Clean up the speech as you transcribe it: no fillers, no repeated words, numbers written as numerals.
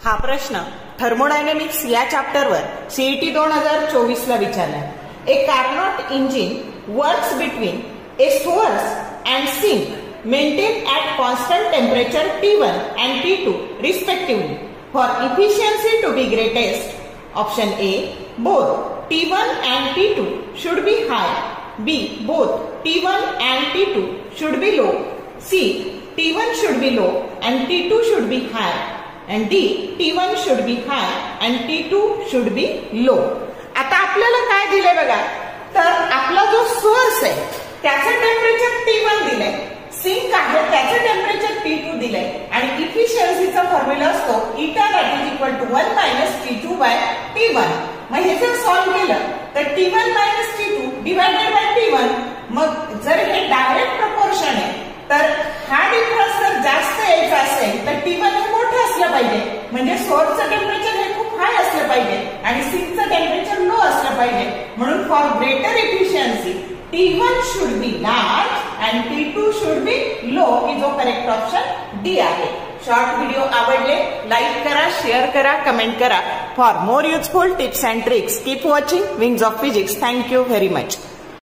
हा प्रश्न थर्मोडायनेमिक्स या चॅप्टरवर सीईटी 2024 ला विचारला. A Carnot engine works between a source and sink maintain at constant temperature T1 and T2 respectively. For efficiency to be greatest, option A, both T1 and T2 should be high. B, both T1 and T2 should be low. C, T1 should be low and T2 should be high. And D, T1 should be high and T2 should be low. आता आपल्याला काय दिलंय बघा, तर आपला जो source आहे त्याचं टेम्परेचर T1 दिलंय, सिंक आहे त्याचं टेम्परेचर T2 दिलंय आणि इफिशियन्सीचा फॉर्म्युला असतो eta that is equal to 1 minus T2 by T1. मग हे जर सॉल्व्ह केलं तर T1 minus T2 divided by T1. मग जर हे डायरेक्ट प्रपोर्शन आहे तर हा डिफरन्स जर जास्त यायचा असेल तर T1 हे मोठं असलं पाहिजे, म्हणजे सोर्सचं टेम्परेचर हे खूप हाय असलं पाहिजे आणि सिंकचं टेम्परेचर लो असलं पाहिजे. म्हणून for greater efficiency T1 should be large and T2 should be low, की जो करेक्ट ऑप्शन डी आहे. शॉर्ट व्हिडिओ आवडले लाईक करा, शेअर करा, कमेंट करा. For more useful tips and tricks keep watching wings of physics. Thank you very much.